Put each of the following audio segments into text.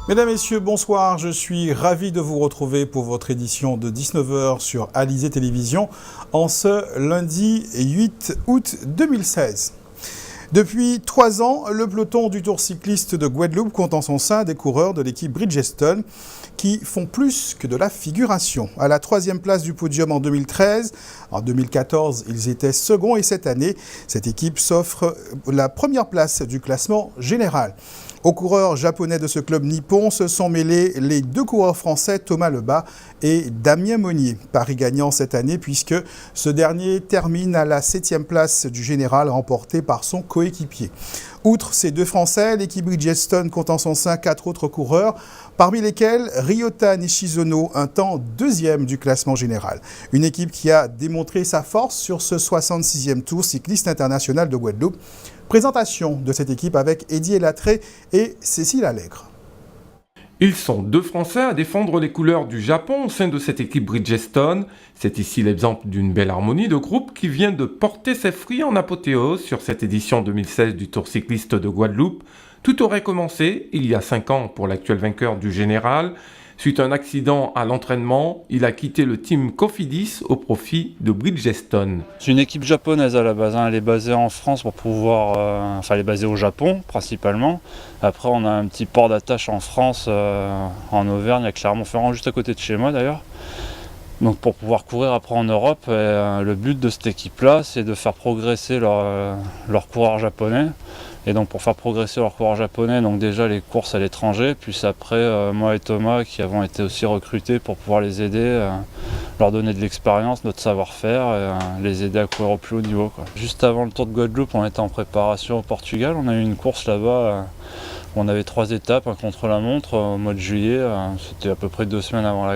Mesdames, Messieurs, bonsoir. Je suis ravi de vous retrouver pour votre édition de 19 h sur Alizé Télévision en ce lundi 8 août 2016. Depuis 3 ans, le peloton du Tour cycliste de Guadeloupe compte en son sein des coureurs de l'équipe Bridgestone qui font plus que de la figuration. À la 3e place du podium en 2013, en 2014, ils étaient seconds et cette année, cette équipe s'offre la première place du classement général. Aux coureurs japonais de ce club nippon se sont mêlés les 2 coureurs français Thomas Lebas et Damien Monnier. Paris gagnant cette année puisque ce dernier termine à la 7e place du général remporté par son coéquipier. Outre ces 2 Français, l'équipe Bridgestone compte en son sein 4 autres coureurs, parmi lesquels Ryota Nishizono, un temps 2e du classement général. Une équipe qui a démontré sa force sur ce 66e Tour cycliste international de Guadeloupe. Présentation de cette équipe avec Eddie Elatré et Cécile Allègre. Ils sont 2 Français à défendre les couleurs du Japon au sein de cette équipe Bridgestone. C'est ici l'exemple d'une belle harmonie de groupe qui vient de porter ses fruits en apothéose sur cette édition 2016 du Tour cycliste de Guadeloupe. Tout aurait commencé il y a 5 ans pour l'actuel vainqueur du général. Suite à un accident à l'entraînement, il a quitté le team Cofidis au profit de Bridgestone. C'est une équipe japonaise à la base, elle est basée en France pour pouvoir... elle est basée au Japon principalement. Après on a un petit port d'attache en France, en Auvergne, à Clermont-Ferrand, juste à côté de chez moi d'ailleurs. Donc pour pouvoir courir après en Europe, le but de cette équipe-là, c'est de faire progresser leurs coureurs japonais. Et donc pour faire progresser leurs coureurs japonais, donc déjà les courses à l'étranger, puis après moi et Thomas qui avons été aussi recrutés pour pouvoir les aider, leur donner de l'expérience, notre savoir-faire, et les aider à courir au plus haut niveau, quoi. Juste avant le Tour de Guadeloupe, on était en préparation au Portugal, on a eu une course là-bas, où on avait 3 étapes, un contre-la-montre au mois de juillet, c'était à peu près 2 semaines avant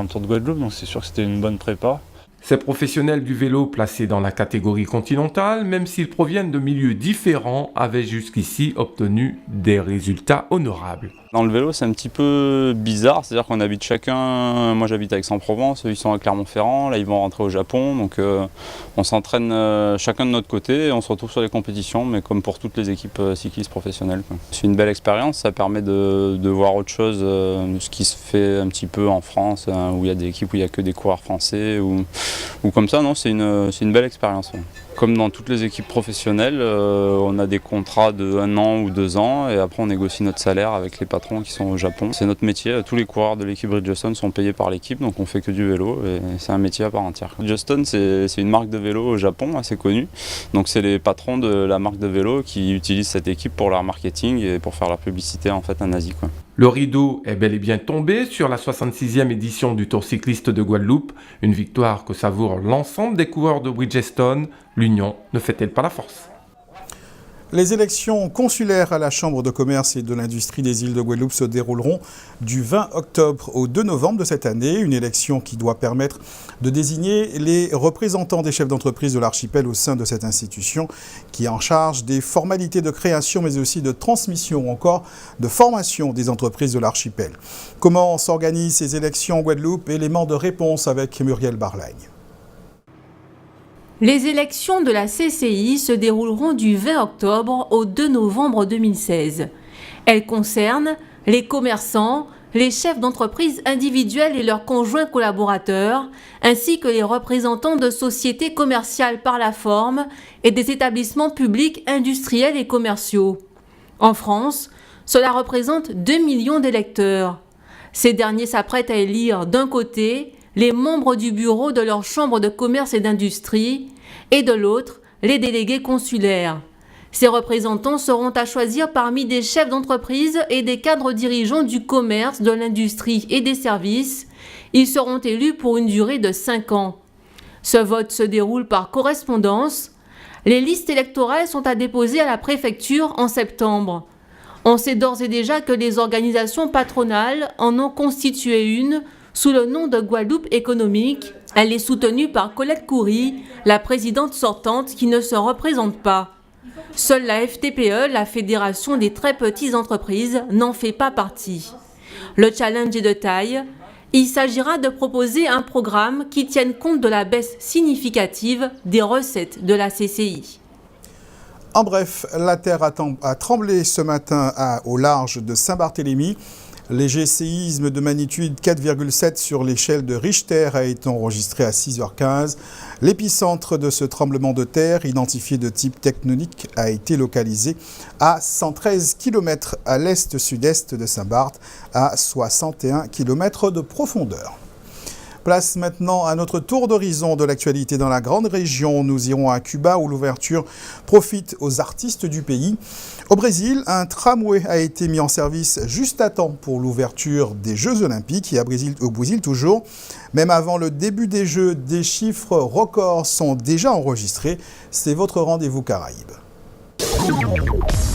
le Tour de Guadeloupe, donc c'est sûr que c'était une bonne prépa. Ces professionnels du vélo placés dans la catégorie continentale, même s'ils proviennent de milieux différents, avaient jusqu'ici obtenu des résultats honorables. Dans le vélo, c'est un petit peu bizarre, c'est-à-dire qu'on habite chacun, moi j'habite à Aix-en-Provence, eux ils sont à Clermont-Ferrand, là ils vont rentrer au Japon, donc on s'entraîne chacun de notre côté et on se retrouve sur les compétitions, mais comme pour toutes les équipes cyclistes professionnelles, quoi. C'est une belle expérience, ça permet de voir autre chose de ce qui se fait un petit peu en France, où il y a des équipes où il n'y a que des coureurs français, ou comme ça, non, c'est une belle expérience. Ouais. Comme dans toutes les équipes professionnelles, on a des contrats de 1 an ou 2 ans et après on négocie notre salaire avec les patrons qui sont au Japon. C'est notre métier, tous les coureurs de l'équipe Bridgestone sont payés par l'équipe, donc on fait que du vélo et c'est un métier à part entière. Bridgestone, c'est une marque de vélo au Japon assez connue, donc c'est les patrons de la marque de vélo qui utilisent cette équipe pour leur marketing et pour faire leur publicité en fait en Asie, quoi. Le rideau est bel et bien tombé sur la 66e édition du Tour cycliste de Guadeloupe, une victoire que savoure l'ensemble des coureurs de Bridgestone. L'union ne fait-elle pas la force ? Les élections consulaires à la Chambre de commerce et de l'industrie des îles de Guadeloupe se dérouleront du 20 octobre au 2 novembre de cette année. Une élection qui doit permettre de désigner les représentants des chefs d'entreprise de l'archipel au sein de cette institution qui est en charge des formalités de création mais aussi de transmission ou encore de formation des entreprises de l'archipel. Comment s'organisent ces élections en Guadeloupe? Élément de réponse avec Muriel Barlagne. Les élections de la CCI se dérouleront du 20 octobre au 2 novembre 2016. Elles concernent les commerçants, les chefs d'entreprise individuels et leurs conjoints collaborateurs, ainsi que les représentants de sociétés commerciales par la forme et des établissements publics industriels et commerciaux. En France, cela représente 2 millions d'électeurs. Ces derniers s'apprêtent à élire d'un côté les membres du bureau de leur chambre de commerce et d'industrie, et de l'autre, les délégués consulaires. Ces représentants seront à choisir parmi des chefs d'entreprise et des cadres dirigeants du commerce, de l'industrie et des services. Ils seront élus pour une durée de 5 ans. Ce vote se déroule par correspondance. Les listes électorales sont à déposer à la préfecture en septembre. On sait d'ores et déjà que les organisations patronales en ont constitué une, sous le nom de Guadeloupe économique. Elle est soutenue par Colette Coury, la présidente sortante qui ne se représente pas. Seule la FTPE, la Fédération des très petites entreprises, n'en fait pas partie. Le challenge est de taille. Il s'agira de proposer un programme qui tienne compte de la baisse significative des recettes de la CCI. En bref, la terre a tremblé ce matin au large de Saint-Barthélemy. Léger séisme de magnitude 4,7 sur l'échelle de Richter a été enregistré à 6h15. L'épicentre de ce tremblement de terre, identifié de type tectonique, a été localisé à 113 km à l'est-sud-est de Saint-Barth, à 61 km de profondeur. Place maintenant à notre tour d'horizon de l'actualité dans la grande région. Nous irons à Cuba où l'ouverture profite aux artistes du pays. Au Brésil, un tramway a été mis en service juste à temps pour l'ouverture des Jeux Olympiques et au Brésil toujours. Même avant le début des Jeux, des chiffres records sont déjà enregistrés. C'est votre rendez-vous Caraïbes.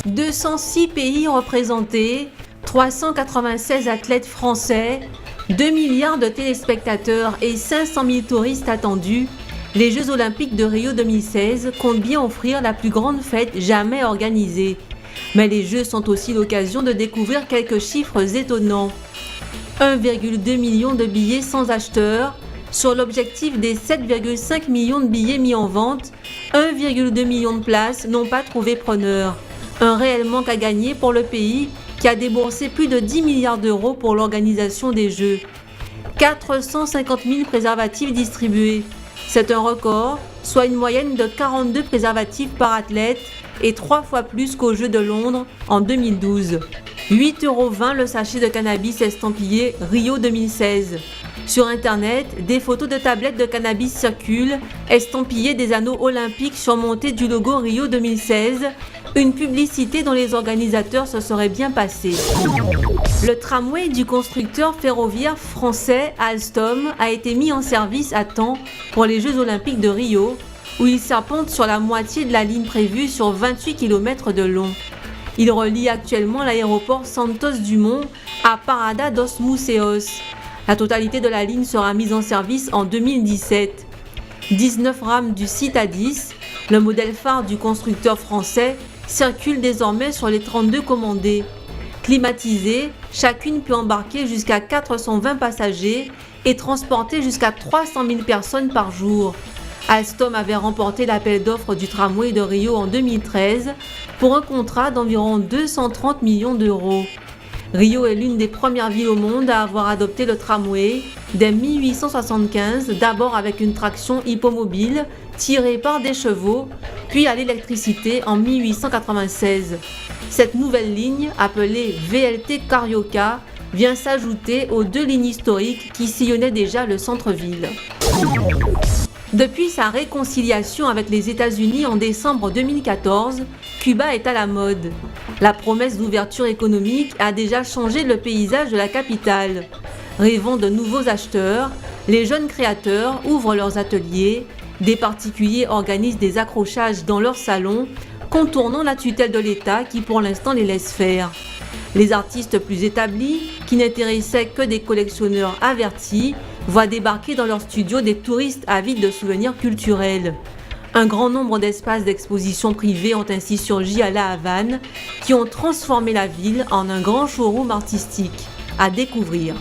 206 pays représentés, 396 athlètes français, 2 milliards de téléspectateurs et 500 000 touristes attendus, les Jeux Olympiques de Rio 2016 comptent bien offrir la plus grande fête jamais organisée. Mais les Jeux sont aussi l'occasion de découvrir quelques chiffres étonnants. 1,2 million de billets sans acheteurs. Sur l'objectif des 7,5 millions de billets mis en vente, 1,2 million de places n'ont pas trouvé preneur. Un réel manque à gagner pour le pays qui a déboursé plus de 10 milliards d'euros pour l'organisation des Jeux. 450 000 préservatifs distribués. C'est un record, soit une moyenne de 42 préservatifs par athlète et 3 fois plus qu'aux Jeux de Londres en 2012. 8,20 € le sachet de cannabis estampillé Rio 2016. Sur Internet, des photos de tablettes de cannabis circulent, estampillées des anneaux olympiques surmontés du logo Rio 2016, une publicité dont les organisateurs se seraient bien passés. Le tramway du constructeur ferroviaire français Alstom a été mis en service à temps pour les Jeux Olympiques de Rio, où il serpente sur la moitié de la ligne prévue sur 28 km de long. Il relie actuellement l'aéroport Santos Dumont à Parada dos Museos. La totalité de la ligne sera mise en service en 2017. 19 rames du Citadis, le modèle phare du constructeur français, circulent désormais sur les 32 commandées. Climatisées, chacune peut embarquer jusqu'à 420 passagers et transporter jusqu'à 300 000 personnes par jour. Alstom avait remporté l'appel d'offres du tramway de Rio en 2013 pour un contrat d'environ 230 millions d'euros. Rio est l'une des premières villes au monde à avoir adopté le tramway dès 1875, d'abord avec une traction hippomobile tirée par des chevaux, puis à l'électricité en 1896. Cette nouvelle ligne, appelée VLT Carioca, vient s'ajouter aux 2 lignes historiques qui sillonnaient déjà le centre-ville. Depuis sa réconciliation avec les États-Unis en décembre 2014, Cuba est à la mode. La promesse d'ouverture économique a déjà changé le paysage de la capitale. Rêvant de nouveaux acheteurs, les jeunes créateurs ouvrent leurs ateliers, des particuliers organisent des accrochages dans leurs salons, contournant la tutelle de l'État qui pour l'instant les laisse faire. Les artistes plus établis, qui n'intéressaient que des collectionneurs avertis, voient débarquer dans leurs studios des touristes avides de souvenirs culturels. Un grand nombre d'espaces d'exposition privés ont ainsi surgi à La Havane, qui ont transformé la ville en un grand showroom artistique. À découvrir.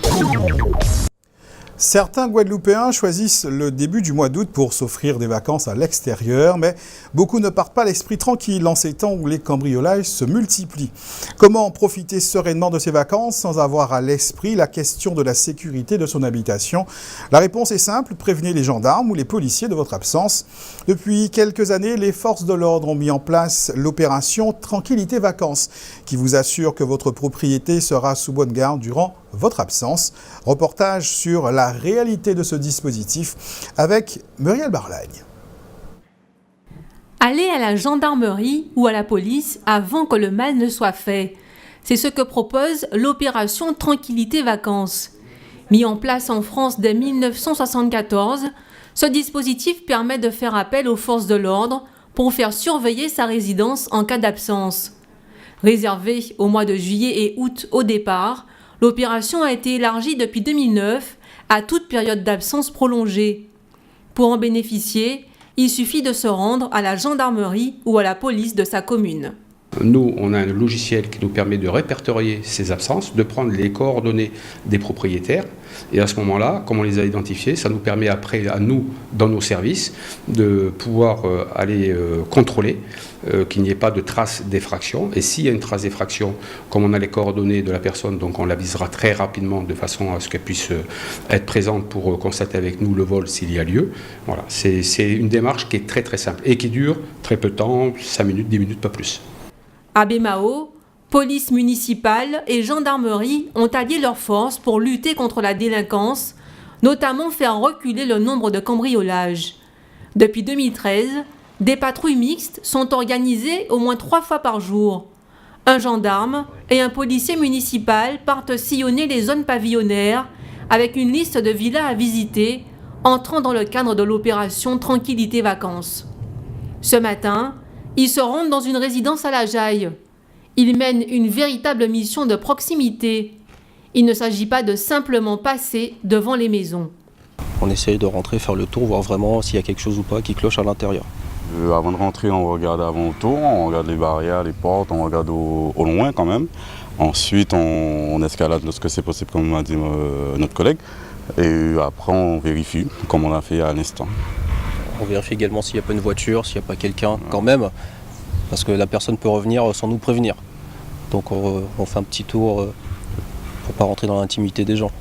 Certains Guadeloupéens choisissent le début du mois d'août pour s'offrir des vacances à l'extérieur, mais beaucoup ne partent pas l'esprit tranquille en ces temps où les cambriolages se multiplient. Comment profiter sereinement de ces vacances sans avoir à l'esprit la question de la sécurité de son habitation? La réponse est simple, prévenez les gendarmes ou les policiers de votre absence. Depuis quelques années, les forces de l'ordre ont mis en place l'opération Tranquillité Vacances, qui vous assure que votre propriété sera sous bonne garde durant votre absence. Reportage sur la réalité de ce dispositif avec Muriel Barlagne. Allez à la gendarmerie ou à la police avant que le mal ne soit fait. C'est ce que propose l'opération Tranquillité Vacances. Mis en place en France dès 1974, ce dispositif permet de faire appel aux forces de l'ordre pour faire surveiller sa résidence en cas d'absence. Réservée au mois de juillet et août au départ, l'opération a été élargie depuis 2009 à toute période d'absence prolongée. Pour en bénéficier, il suffit de se rendre à la gendarmerie ou à la police de sa commune. Nous, on a un logiciel qui nous permet de répertorier ces absences, de prendre les coordonnées des propriétaires. Et à ce moment-là, comme on les a identifiées, ça nous permet après, à nous, dans nos services, de pouvoir aller contrôler qu'il n'y ait pas de trace d'effraction. Et s'il y a une trace d'effraction, comme on a les coordonnées de la personne, donc on l'avisera très rapidement de façon à ce qu'elle puisse être présente pour constater avec nous le vol s'il y a lieu. Voilà, c'est une démarche qui est très très simple et qui dure très peu de temps, 5 minutes, 10 minutes, pas plus. À Baie-Mahault, police municipale et gendarmerie ont allié leurs forces pour lutter contre la délinquance, notamment faire reculer le nombre de cambriolages. Depuis 2013, des patrouilles mixtes sont organisées au moins 3 fois par jour. Un gendarme et un policier municipal partent sillonner les zones pavillonnaires avec une liste de villas à visiter, entrant dans le cadre de l'opération Tranquillité Vacances. Ce matin, ils se rendent dans une résidence à la Jaille. Ils mènent une véritable mission de proximité. Il ne s'agit pas de simplement passer devant les maisons. On essaye de rentrer, faire le tour, voir vraiment s'il y a quelque chose ou pas qui cloche à l'intérieur. Avant de rentrer, on regarde avant autour, on regarde les barrières, les portes, on regarde au loin quand même. Ensuite, on escalade lorsque c'est possible, comme m'a dit notre collègue. Et après, on vérifie, comme on l'a fait à l'instant. On vérifie également s'il n'y a pas une voiture, s'il n'y a pas quelqu'un quand même, parce que la personne peut revenir sans nous prévenir. Donc on fait un petit tour pour ne pas rentrer dans l'intimité des gens.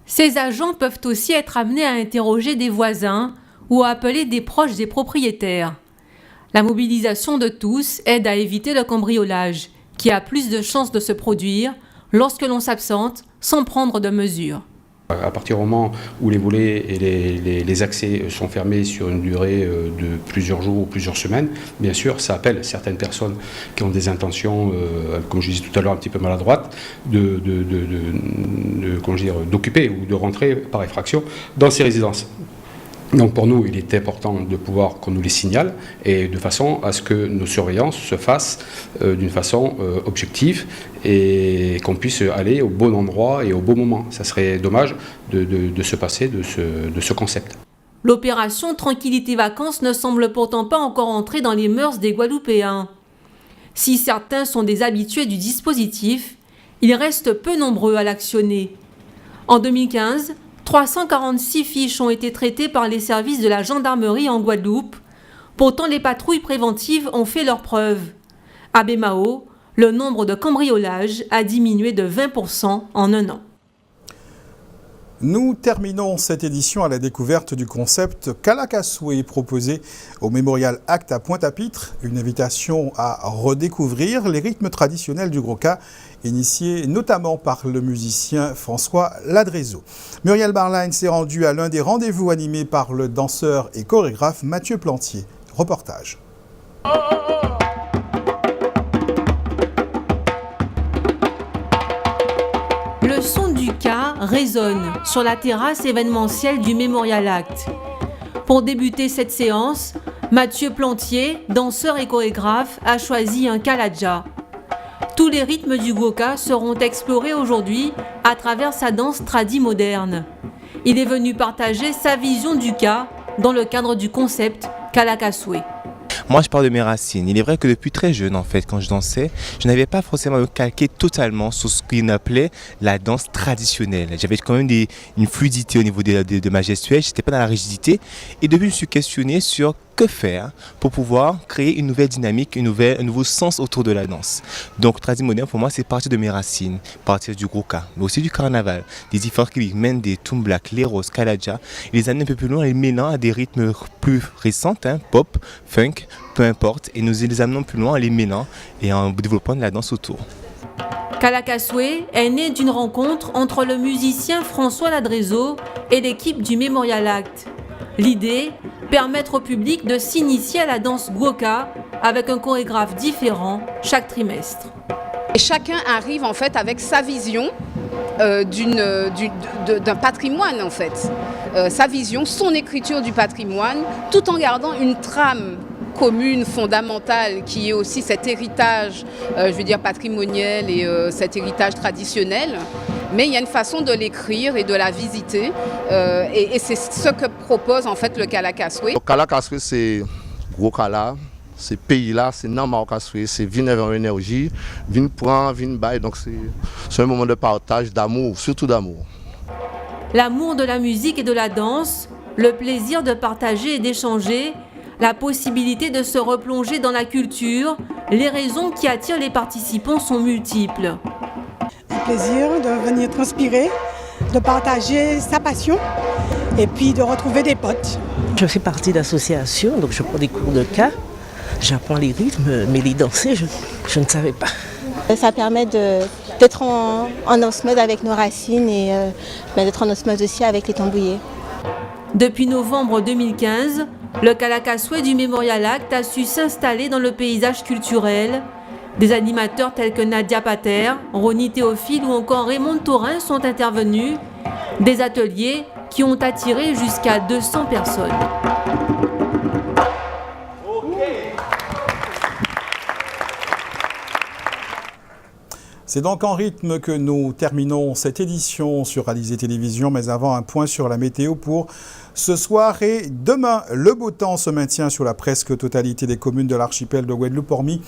Ces agents peuvent aussi être amenés à interroger des voisins ou à appeler des proches des propriétaires. La mobilisation de tous aide à éviter le cambriolage, qui a plus de chances de se produire lorsque l'on s'absente sans prendre de mesures. À partir du moment où les volets et les accès sont fermés sur une durée de plusieurs jours ou plusieurs semaines, bien sûr, ça appelle certaines personnes qui ont des intentions, comme je disais tout à l'heure, un petit peu maladroites, d'occuper ou de rentrer par effraction dans ces résidences. Donc pour nous, il est important de pouvoir qu'on nous les signale et de façon à ce que nos surveillances se fassent d'une façon objective et qu'on puisse aller au bon endroit et au bon moment. Ça serait dommage de se passer de ce concept. L'opération Tranquillité Vacances ne semble pourtant pas encore entrer dans les mœurs des Guadeloupéens. Si certains sont des habitués du dispositif, ils restent peu nombreux à l'actionner. En 2015, 346 fiches ont été traitées par les services de la gendarmerie en Guadeloupe. Pourtant, les patrouilles préventives ont fait leurs preuves. À Baie-Mahault, le nombre de cambriolages a diminué de 20% en un an. Nous terminons cette édition à la découverte du concept Kalakaswe proposé au Mémorial Act à Pointe-à-Pitre, une invitation à redécouvrir les rythmes traditionnels du Gros-Cas, initié notamment par le musicien François Ladrézo. Muriel Barline s'est rendue à l'un des rendez-vous animés par le danseur et chorégraphe Mathieu Plantier. Reportage. Le son du Ka résonne sur la terrasse événementielle du Mémorial Act. Pour débuter cette séance, Mathieu Plantier, danseur et chorégraphe, a choisi un Kalaja. Tous les rythmes du Gros-Cas seront explorés aujourd'hui à travers sa danse tradie moderne. Il est venu partager sa vision du Ka dans le cadre du concept Kalakaswe. Moi, je parle de mes racines. Il est vrai que depuis très jeune, en fait, quand je dansais, je n'avais pas forcément me calquer totalement sur ce qu'on appelait la danse traditionnelle. J'avais quand même une fluidité au niveau de ma gestuelle, je n'étais pas dans la rigidité. Et depuis, je me suis questionné sur que faire pour pouvoir créer une nouvelle dynamique, un nouveau sens autour de la danse. Donc, tradition moderne, pour moi, c'est partir de mes racines, partir du Gros-Cas, mais aussi du carnaval, des différents qui mènent des Tumblak, les Roses, Kalaja, les amener un peu plus loin, les mêlant à des rythmes plus récents, pop, funk, peu importe, et nous les amenons plus loin en les mêlant et en développant de la danse autour. Kalakaswe est né d'une rencontre entre le musicien François Ladrézo et l'équipe du Mémorial Act. L'idée, permettre au public de s'initier à la danse Gros-Cas avec un chorégraphe différent chaque trimestre. Et chacun arrive en fait avec sa vision d'un patrimoine en fait. Sa vision, son écriture du patrimoine, tout en gardant une trame commune, fondamentale, qui est aussi cet héritage, patrimonial et cet héritage traditionnel. Mais il y a une façon de l'écrire et de la visiter, et c'est ce que propose en fait le Kalakaswe. Le Kalakaswe, c'est Gros-Kala, ces pays-là, c'est non Maroc, c'est venir avec énergie, venir prendre, venir bailler. Donc c'est un moment de partage, d'amour, surtout d'amour. L'amour de la musique et de la danse, le plaisir de partager et d'échanger, la possibilité de se replonger dans la culture, les raisons qui attirent les participants sont multiples. Un plaisir de venir transpirer, de partager sa passion et puis de retrouver des potes. Je fais partie d'associations, donc je prends des cours de chœur, j'apprends les rythmes, mais les danser, je ne savais pas. Ça permet d'être en osmose avec nos racines et d'être en osmose aussi avec les Tambouillés. Depuis novembre 2015, le Kalakasoué du Memorial Act a su s'installer dans le paysage culturel. Des animateurs tels que Nadia Pater, Ronnie Théophile ou encore Raymond Taurin sont intervenus. Des ateliers qui ont attiré jusqu'à 200 personnes. C'est donc en rythme que nous terminons cette édition sur Alizé Télévision, mais avant un point sur la météo pour ce soir et demain. Le beau temps se maintient sur la presque totalité des communes de l'archipel de Guadeloupe, hormis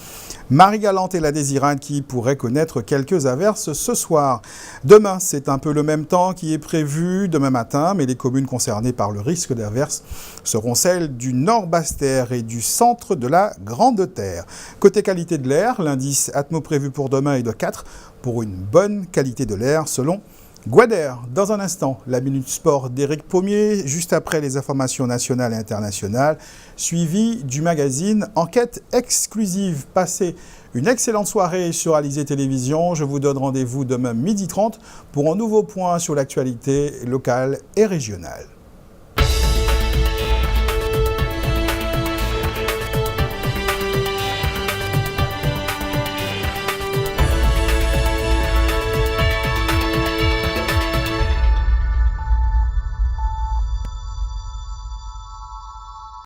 Marie-Galante et la Désirade qui pourraient connaître quelques averses ce soir. Demain, c'est un peu le même temps qui est prévu demain matin, mais les communes concernées par le risque d'averses seront celles du Nord-Basse-Terre et du centre de la Grande-Terre. Côté qualité de l'air, l'indice Atmo prévu pour demain est de 4 pour une bonne qualité de l'air selon Guader. Dans un instant, la Minute Sport d'Éric Pommier, juste après les informations nationales et internationales, suivi du magazine Enquête exclusive. Passez une excellente soirée sur Alizé Télévision. Je vous donne rendez-vous demain 12h30 pour un nouveau point sur l'actualité locale et régionale.